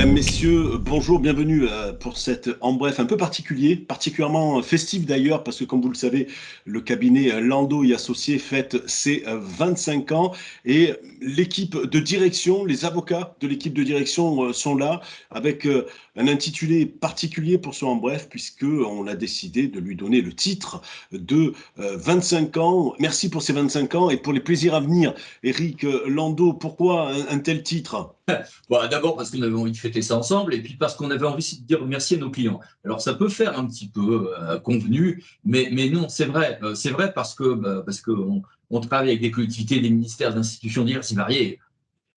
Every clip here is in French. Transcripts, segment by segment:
Mesdames, Messieurs, bonjour, bienvenue pour cette En Bref un peu particulier, particulièrement festif d'ailleurs, parce que comme vous le savez, le cabinet Landau et Associés fête ses 25 ans et l'équipe de direction, les avocats de l'équipe de direction sont là avec un intitulé particulier pour ce En Bref, puisqu'on a décidé de lui donner le titre de 25 ans. Merci pour ces 25 ans et pour les plaisirs à venir. Éric Landau, pourquoi un tel titre? Bon, d'abord parce qu'on avait envie de fêter ça ensemble et puis parce qu'on avait envie de dire remercier nos clients. Alors ça peut faire un petit peu convenu, mais non, c'est vrai. C'est vrai parce que on travaille avec des collectivités, des ministères, d'institutions diverses et variées.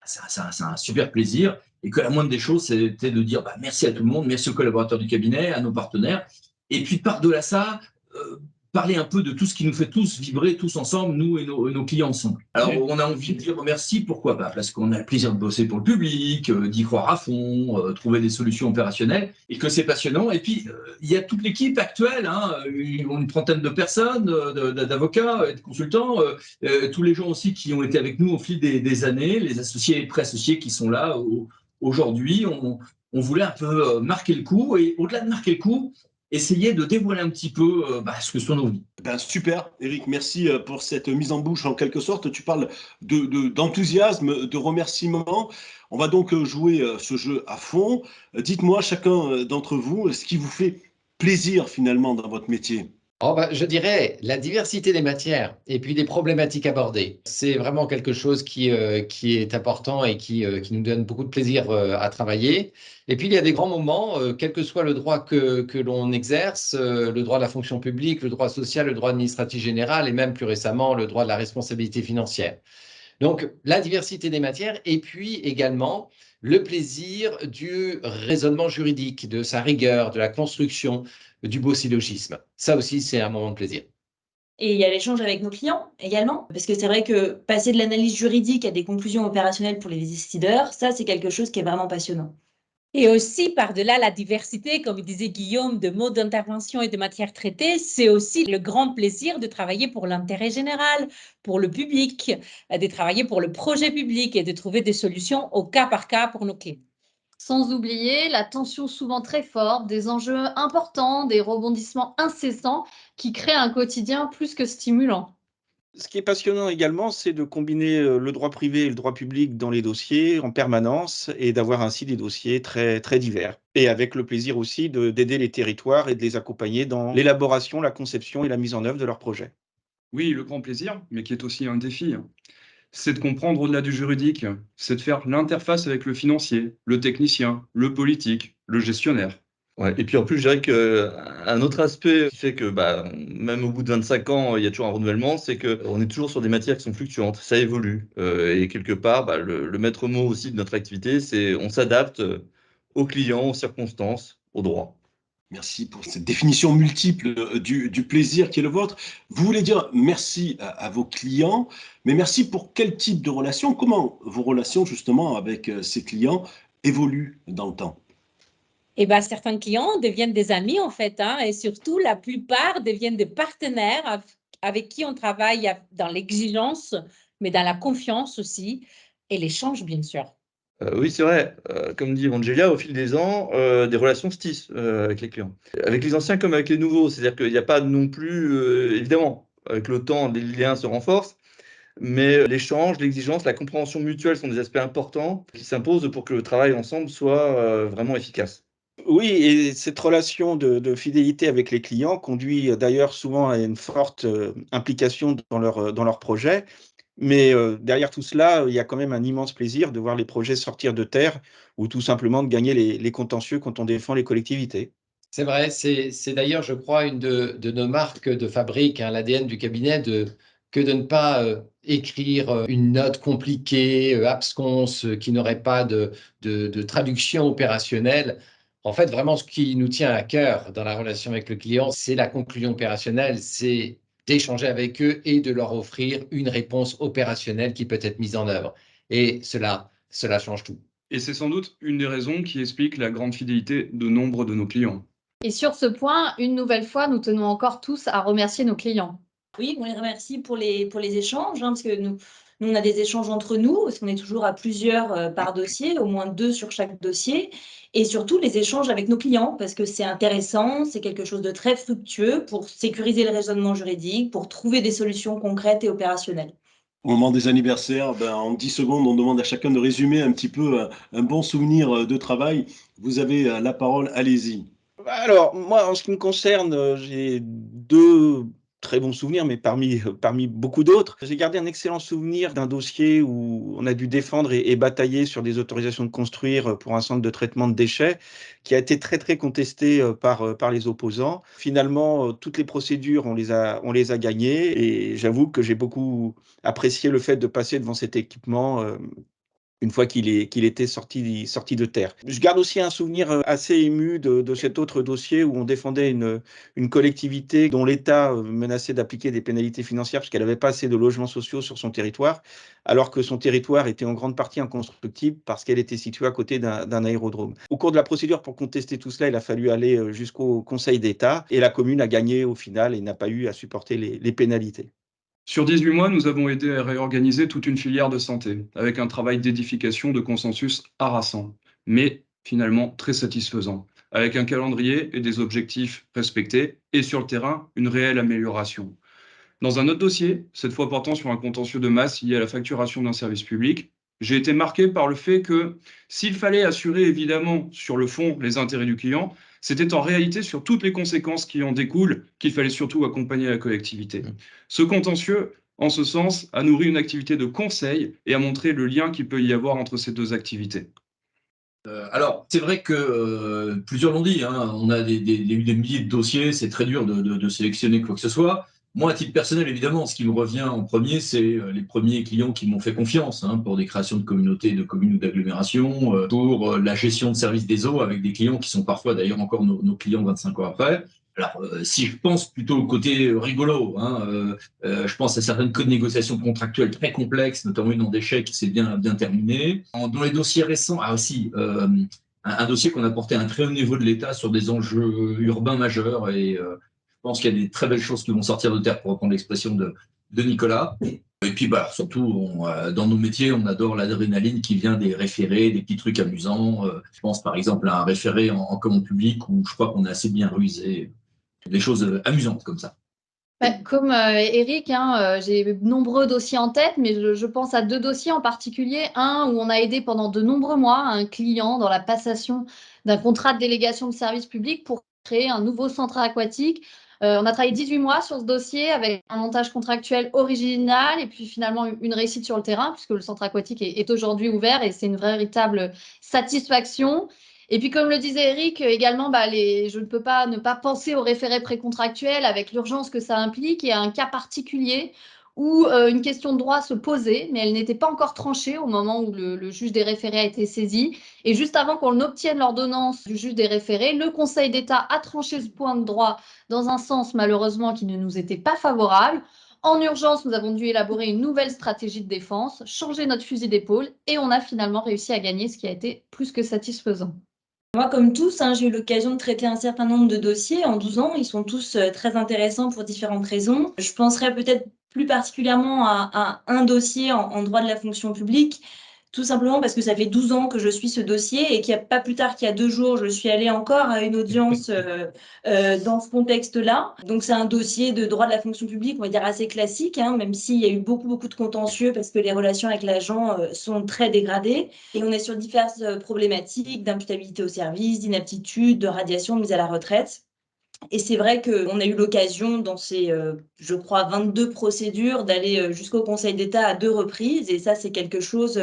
C'est un super plaisir et que la moindre des choses, c'était de dire merci à tout le monde, merci aux collaborateurs du cabinet, à nos partenaires. Et puis par-delà ça, euh, parler un peu de tout ce qui nous fait tous vibrer, tous ensemble, nous et nos clients ensemble. Alors, on a envie de dire merci, pourquoi pas? Parce qu'on a le plaisir de bosser pour le public, d'y croire à fond, trouver des solutions opérationnelles, et que c'est passionnant. Et puis, il y a toute l'équipe actuelle, hein, une trentaine de personnes, d'avocats, de consultants, tous les gens aussi qui ont été avec nous au fil des années, les associés et pré-associés qui sont là aujourd'hui. On voulait un peu marquer le coup, et au-delà de marquer le coup, essayer de dévoiler un petit peu ce que sont nos vies. Ben super, Eric, merci pour cette mise en bouche en quelque sorte. Tu parles d'enthousiasme, de remerciement. On va donc jouer ce jeu à fond. Dites-moi chacun d'entre vous ce qui vous fait plaisir finalement dans votre métier. Oh je dirais la diversité des matières et puis des problématiques abordées. C'est vraiment quelque chose qui est important et qui nous donne beaucoup de plaisir à travailler. Et puis il y a des grands moments, quel que soit le droit que l'on exerce, le droit de la fonction publique, le droit social, le droit administratif général et même plus récemment le droit de la responsabilité financière. Donc, la diversité des matières et puis également le plaisir du raisonnement juridique, de sa rigueur, de la construction, du beau syllogisme. Ça aussi, c'est un moment de plaisir. Et il y a l'échange avec nos clients également, parce que c'est vrai que passer de l'analyse juridique à des conclusions opérationnelles pour les décideurs, ça, c'est quelque chose qui est vraiment passionnant. Et aussi, par-delà la diversité, comme disait Guillaume, de modes d'intervention et de matières traitées, c'est aussi le grand plaisir de travailler pour l'intérêt général, pour le public, de travailler pour le projet public et de trouver des solutions au cas par cas pour nos clients. Sans oublier la tension souvent très forte, des enjeux importants, des rebondissements incessants qui créent un quotidien plus que stimulant. Ce qui est passionnant également, c'est de combiner le droit privé et le droit public dans les dossiers en permanence et d'avoir ainsi des dossiers très, très divers. Et avec le plaisir aussi d'aider les territoires et de les accompagner dans l'élaboration, la conception et la mise en œuvre de leurs projets. Oui, le grand plaisir, mais qui est aussi un défi, c'est de comprendre au-delà du juridique, c'est de faire l'interface avec le financier, le technicien, le politique, le gestionnaire. Ouais, et puis en plus, je dirais qu'un autre aspect qui fait que même au bout de 25 ans, il y a toujours un renouvellement, c'est qu'on est toujours sur des matières qui sont fluctuantes, ça évolue. Et quelque part, le maître mot aussi de notre activité, c'est on s'adapte aux clients, aux circonstances, au droit. Merci pour cette définition multiple du plaisir qui est le vôtre. Vous voulez dire merci à vos clients, mais merci pour quel type de relation? Comment vos relations justement avec ces clients évoluent dans le temps? Et certains clients deviennent des amis en fait, hein, et surtout la plupart deviennent des partenaires avec qui on travaille dans l'exigence, mais dans la confiance aussi, et l'échange bien sûr. Oui, c'est vrai. Comme dit Evangelia, au fil des ans, des relations se tissent avec les clients. Avec les anciens comme avec les nouveaux. C'est-à-dire qu'il n'y a pas non plus, évidemment, avec le temps, les liens se renforcent, mais l'échange, l'exigence, la compréhension mutuelle sont des aspects importants qui s'imposent pour que le travail ensemble soit vraiment efficace. Oui, et cette relation de fidélité avec les clients conduit d'ailleurs souvent à une forte implication dans leur projet. Mais derrière tout cela, il y a quand même un immense plaisir de voir les projets sortir de terre ou tout simplement de gagner les contentieux quand on défend les collectivités. C'est vrai, c'est d'ailleurs, je crois, une de nos marques de fabrique, hein, l'ADN du cabinet, que de ne pas écrire une note compliquée, absconse, qui n'aurait pas de traduction opérationnelle. En fait, vraiment, ce qui nous tient à cœur dans la relation avec le client, c'est la conclusion opérationnelle, c'est d'échanger avec eux et de leur offrir une réponse opérationnelle qui peut être mise en œuvre. Et cela change tout. Et c'est sans doute une des raisons qui explique la grande fidélité de nombre de nos clients. Et sur ce point, une nouvelle fois, nous tenons encore tous à remercier nos clients. Oui, on les remercie pour les échanges, hein, parce que Nous, on a des échanges entre nous, parce qu'on est toujours à plusieurs par dossier, au moins 2 sur chaque dossier. Et surtout, les échanges avec nos clients, parce que c'est intéressant, c'est quelque chose de très fructueux pour sécuriser le raisonnement juridique, pour trouver des solutions concrètes et opérationnelles. Au moment des anniversaires, en 10 secondes, on demande à chacun de résumer un petit peu un bon souvenir de travail. Vous avez la parole, allez-y. Alors, moi, en ce qui me concerne, j'ai 2 très bons souvenirs, mais parmi beaucoup d'autres. J'ai gardé un excellent souvenir d'un dossier où on a dû défendre et batailler sur des autorisations de construire pour un centre de traitement de déchets qui a été très, très contesté par les opposants. Finalement, toutes les procédures, on les a gagnées et j'avoue que j'ai beaucoup apprécié le fait de passer devant cet équipement, une fois qu'il était sorti de terre. Je garde aussi un souvenir assez ému de cet autre dossier où on défendait une collectivité dont l'État menaçait d'appliquer des pénalités financières parce qu'elle n'avait pas assez de logements sociaux sur son territoire, alors que son territoire était en grande partie inconstructible parce qu'elle était située à côté d'un aérodrome. Au cours de la procédure pour contester tout cela, il a fallu aller jusqu'au Conseil d'État et la commune a gagné au final et n'a pas eu à supporter les pénalités. Sur 18 mois, nous avons aidé à réorganiser toute une filière de santé, avec un travail d'édification de consensus harassant, mais finalement très satisfaisant, avec un calendrier et des objectifs respectés, et sur le terrain, une réelle amélioration. Dans un autre dossier, cette fois portant sur un contentieux de masse lié à la facturation d'un service public, j'ai été marqué par le fait que s'il fallait assurer évidemment sur le fond les intérêts du client, c'était en réalité sur toutes les conséquences qui en découlent qu'il fallait surtout accompagner la collectivité. Ce contentieux, en ce sens, a nourri une activité de conseil et a montré le lien qu'il peut y avoir entre ces 2 activités. Alors, c'est vrai que plusieurs l'ont dit, hein, on a eu des milliers de dossiers, c'est très dur de sélectionner quoi que ce soit. Moi, à titre personnel, évidemment, ce qui me revient en premier, c'est les premiers clients qui m'ont fait confiance pour des créations de communautés, de communes ou d'agglomérations, pour la gestion de services des eaux avec des clients qui sont parfois d'ailleurs encore nos clients 25 ans après. Alors, si je pense plutôt au côté rigolo, je pense à certaines négociations contractuelles très complexes, notamment une en déchets qui s'est bien terminée. Dans les dossiers récents, aussi, un dossier qu'on a porté à un très haut niveau de l'État sur des enjeux urbains majeurs et je pense qu'il y a des très belles choses qui vont sortir de terre, pour reprendre l'expression de Nicolas. Et puis, surtout, dans nos métiers, on adore l'adrénaline qui vient des référés, des petits trucs amusants. Je pense par exemple à un référé en commande publique où je crois qu'on est assez bien rusé. Des choses amusantes comme ça. Comme Eric, j'ai de nombreux dossiers en tête, mais je pense à 2 dossiers en particulier. Un où on a aidé pendant de nombreux mois un client dans la passation d'un contrat de délégation de service public pour créer un nouveau centre aquatique. On a travaillé 18 mois sur ce dossier avec un montage contractuel original et puis finalement une réussite sur le terrain puisque le centre aquatique est aujourd'hui ouvert et c'est une véritable satisfaction. Et puis, comme le disait Eric, également, je ne peux pas ne pas penser au référé précontractuel avec l'urgence que ça implique et à un cas particulier où une question de droit se posait, mais elle n'était pas encore tranchée au moment où le juge des référés a été saisi. Et juste avant qu'on obtienne l'ordonnance du juge des référés, le Conseil d'État a tranché ce point de droit dans un sens malheureusement qui ne nous était pas favorable. En urgence, nous avons dû élaborer une nouvelle stratégie de défense, changer notre fusil d'épaule et on a finalement réussi à gagner, ce qui a été plus que satisfaisant. Moi, comme tous, j'ai eu l'occasion de traiter un certain nombre de dossiers en 12 ans. Ils sont tous très intéressants pour différentes raisons. Je penserais peut-être plus particulièrement à un dossier en droit de la fonction publique, tout simplement parce que ça fait 12 ans que je suis ce dossier et qu'il n'y a pas plus tard qu'il y a 2 jours, je suis allée encore à une audience dans ce contexte-là. Donc, c'est un dossier de droit de la fonction publique, on va dire assez classique, même s'il y a eu beaucoup de contentieux parce que les relations avec l'agent sont très dégradées. Et on est sur diverses problématiques d'imputabilité au service, d'inaptitude, de radiation, de mise à la retraite. Et c'est vrai qu'on a eu l'occasion dans ces, je crois, 22 procédures d'aller jusqu'au Conseil d'État à 2 reprises. Et ça, c'est quelque chose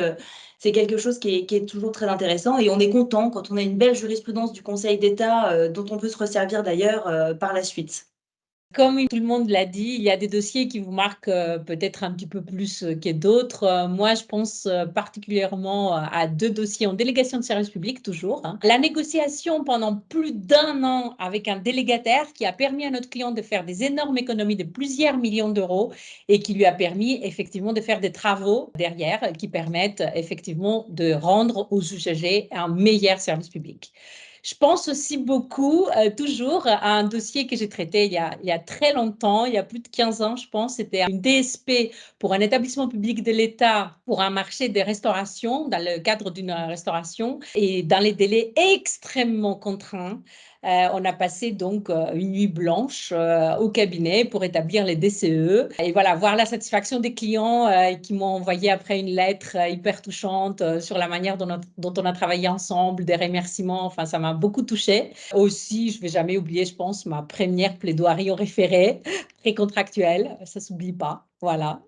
qui est toujours très intéressant. Et on est content quand on a une belle jurisprudence du Conseil d'État dont on peut se resservir d'ailleurs par la suite. Comme tout le monde l'a dit, il y a des dossiers qui vous marquent peut-être un petit peu plus que d'autres. Moi, je pense particulièrement à 2 dossiers en délégation de service public, toujours. La négociation pendant plus d'1 an avec un délégataire qui a permis à notre client de faire des énormes économies de plusieurs millions d'euros et qui lui a permis effectivement de faire des travaux derrière qui permettent effectivement de rendre aux usagers un meilleur service public. Je pense aussi beaucoup, toujours, à un dossier que j'ai traité il y a très longtemps, il y a plus de 15 ans, je pense. C'était une DSP pour un établissement public de l'État pour un marché de restauration, dans le cadre d'une restauration, et dans les délais extrêmement contraints. On a passé donc une nuit blanche au cabinet pour établir les DCE. Et voilà, voir la satisfaction des clients qui m'ont envoyé après une lettre hyper touchante sur la manière dont on a travaillé ensemble, des remerciements. Enfin, ça m'a beaucoup touchée. Aussi, je ne vais jamais oublier, je pense, ma première plaidoirie au référé, très contractuelle. Ça ne s'oublie pas. Voilà.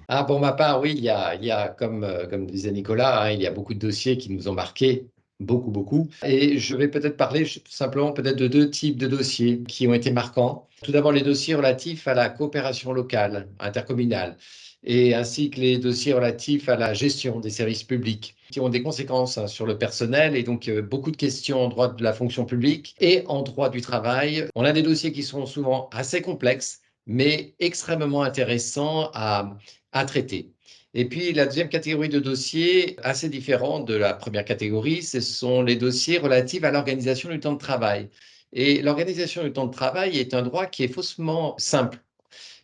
Ah, pour ma part, oui, il y a comme disait Nicolas, hein, il y a beaucoup de dossiers qui nous ont marqués, beaucoup, beaucoup. Et je vais peut-être parler simplement peut-être de 2 types de dossiers qui ont été marquants. Tout d'abord, les dossiers relatifs à la coopération locale, intercommunale, et ainsi que les dossiers relatifs à la gestion des services publics, qui ont des conséquences, hein, sur le personnel, et donc beaucoup de questions en droit de la fonction publique et en droit du travail. On a des dossiers qui sont souvent assez complexes, mais extrêmement intéressants à traiter. Et puis, la deuxième catégorie de dossiers, assez différente de la première catégorie, ce sont les dossiers relatifs à l'organisation du temps de travail. Et l'organisation du temps de travail est un droit qui est faussement simple.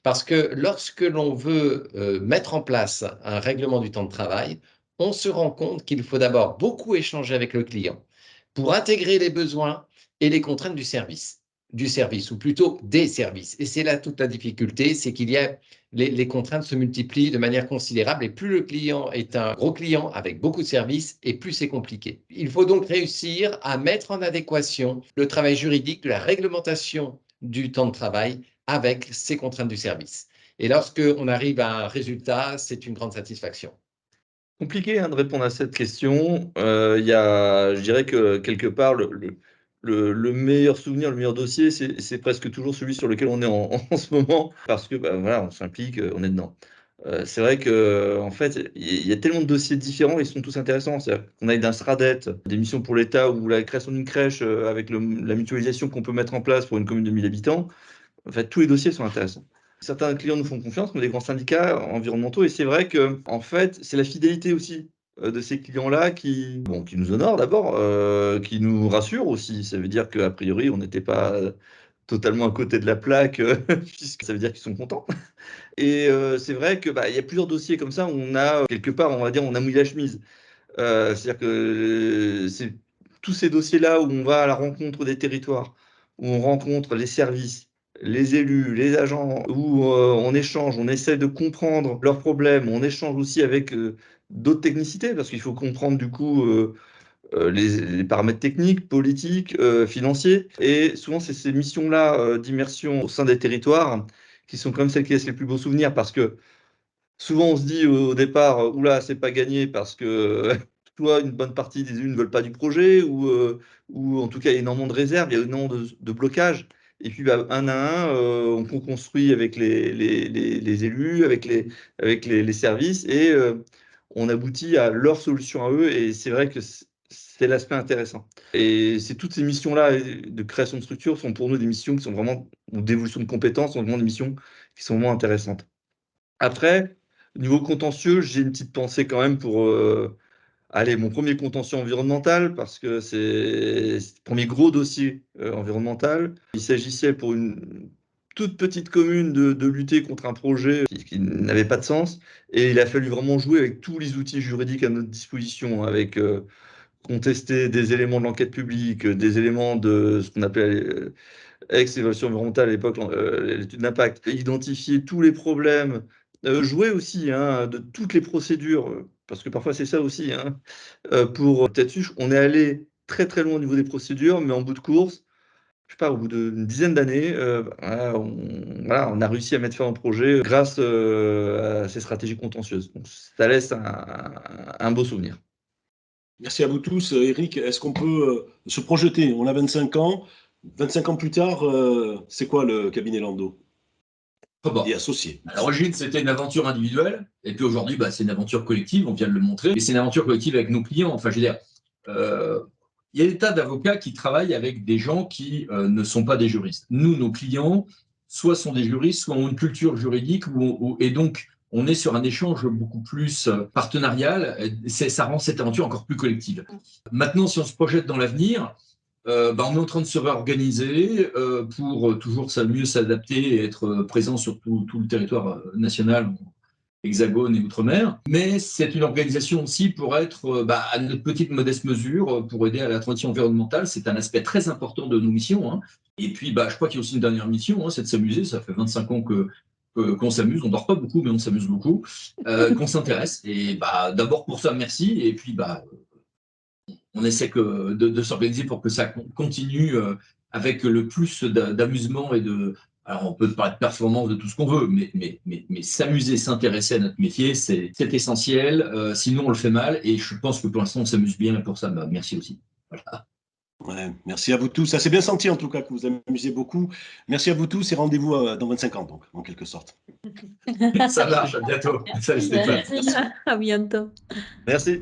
Parce que lorsque l'on veut mettre en place un règlement du temps de travail, on se rend compte qu'il faut d'abord beaucoup échanger avec le client pour intégrer les besoins et les contraintes du service, ou plutôt des services. Et c'est là toute la difficulté, c'est qu'il y a les contraintes se multiplient de manière considérable, et plus le client est un gros client avec beaucoup de services, et plus c'est compliqué. Il faut donc réussir à mettre en adéquation le travail juridique de la réglementation du temps de travail avec ces contraintes du service. Et lorsqu'on arrive à un résultat, c'est une grande satisfaction. Compliqué, hein, de répondre à cette question. Je dirais que quelque part, le meilleur souvenir, le meilleur dossier, c'est presque toujours celui sur lequel on est en ce moment, parce que voilà, on s'implique, on est dedans. C'est vrai que en fait, il y a tellement de dossiers différents, ils sont tous intéressants. C'est-à-dire qu'on aille d'un SRADET, des missions pour l'État, ou la création d'une crèche avec la mutualisation qu'on peut mettre en place pour une commune de 1000 habitants. En fait, tous les dossiers sont intéressants. Certains clients nous font confiance, comme des grands syndicats environnementaux, et c'est vrai que, en fait, c'est la fidélité aussi de ces clients-là qui nous honorent d'abord, qui nous rassurent aussi. Ça veut dire qu'a priori, on n'était pas totalement à côté de la plaque, puisque ça veut dire qu'ils sont contents. Et c'est vrai que il y a plusieurs dossiers comme ça où on a quelque part, on va dire, on a mouillé la chemise. C'est-à-dire que c'est tous ces dossiers-là où on va à la rencontre des territoires, où on rencontre les services, les élus, les agents, où on échange, on essaie de comprendre leurs problèmes, on échange aussi avec d'autres technicités, parce qu'il faut comprendre du coup les paramètres techniques, politiques, financiers. Et souvent, c'est ces missions-là d'immersion au sein des territoires qui sont comme celles qui laissent les plus beaux souvenirs, parce que souvent, on se dit au départ, oula, c'est pas gagné parce que soit une bonne partie des élus ne veulent pas du projet, ou en tout cas, il y a énormément de réserves, il y a énormément de blocages. Et puis, un à un, on construit avec les élus, avec les services, et on aboutit à leur solution à eux. Et c'est vrai que c'est l'aspect intéressant. Et c'est toutes ces missions-là de création de structure sont pour nous des missions qui sont vraiment, ou d'évolution de compétences, sont vraiment des missions qui sont vraiment intéressantes. Après, niveau contentieux, j'ai une petite pensée quand même pour mon premier contentieux environnemental, parce que c'est le premier gros dossier environnemental. Il s'agissait pour une toute petite commune de lutter contre un projet qui n'avait pas de sens, et il a fallu vraiment jouer avec tous les outils juridiques à notre disposition, avec contester des éléments de l'enquête publique, des éléments de ce qu'on appelait ex-évaluation environnementale à l'époque, l'étude d'impact, identifier tous les problèmes, jouer aussi, hein, de toutes les procédures, parce que parfois c'est ça aussi, hein, pour peut-être on est allé très très loin au niveau des procédures, mais en bout de course, je sais pas, au bout d'une dizaine d'années, on a réussi à mettre fin au projet grâce à ces stratégies contentieuses. Donc ça laisse un beau souvenir. Merci à vous tous. Eric, est-ce qu'on peut se projeter? On a 25 ans. 25 ans plus tard, c'est quoi le cabinet Landau et associé? À l'origine, c'était une aventure individuelle, et puis aujourd'hui, c'est une aventure collective, on vient de le montrer, et c'est une aventure collective avec nos clients. Enfin, je veux dire, il y a des tas d'avocats qui travaillent avec des gens qui ne sont pas des juristes. Nous, nos clients, soit sont des juristes, soit ont une culture juridique, et donc on est sur un échange beaucoup plus partenarial. Ça rend cette aventure encore plus collective. Maintenant, si on se projette dans l'avenir, On est en train de se réorganiser pour toujours mieux s'adapter et être présent sur tout le territoire national, hexagone et outre-mer. Mais c'est une organisation aussi pour être à notre petite modeste mesure, pour aider à la transition environnementale. C'est un aspect très important de nos missions, hein. Et puis, je crois qu'il y a aussi une dernière mission, hein, c'est de s'amuser. Ça fait 25 ans qu'on s'amuse. On dort pas beaucoup, mais on s'amuse beaucoup. Qu'on s'intéresse. Et d'abord pour ça, merci. Et puis, on essaie de s'organiser pour que ça continue avec le plus d'amusement et de... Alors, on peut parler de performance, de tout ce qu'on veut, mais s'amuser, s'intéresser à notre métier, c'est essentiel. Sinon, on le fait mal. Et je pense que pour l'instant, on s'amuse bien. Et pour ça, merci aussi. Voilà. Ouais, merci à vous tous. Ça s'est bien senti, en tout cas, que vous amusez beaucoup. Merci à vous tous et rendez-vous dans 25 ans, donc, en quelque sorte. Ça marche. À bientôt. Salut Stéphane. À bientôt. Merci.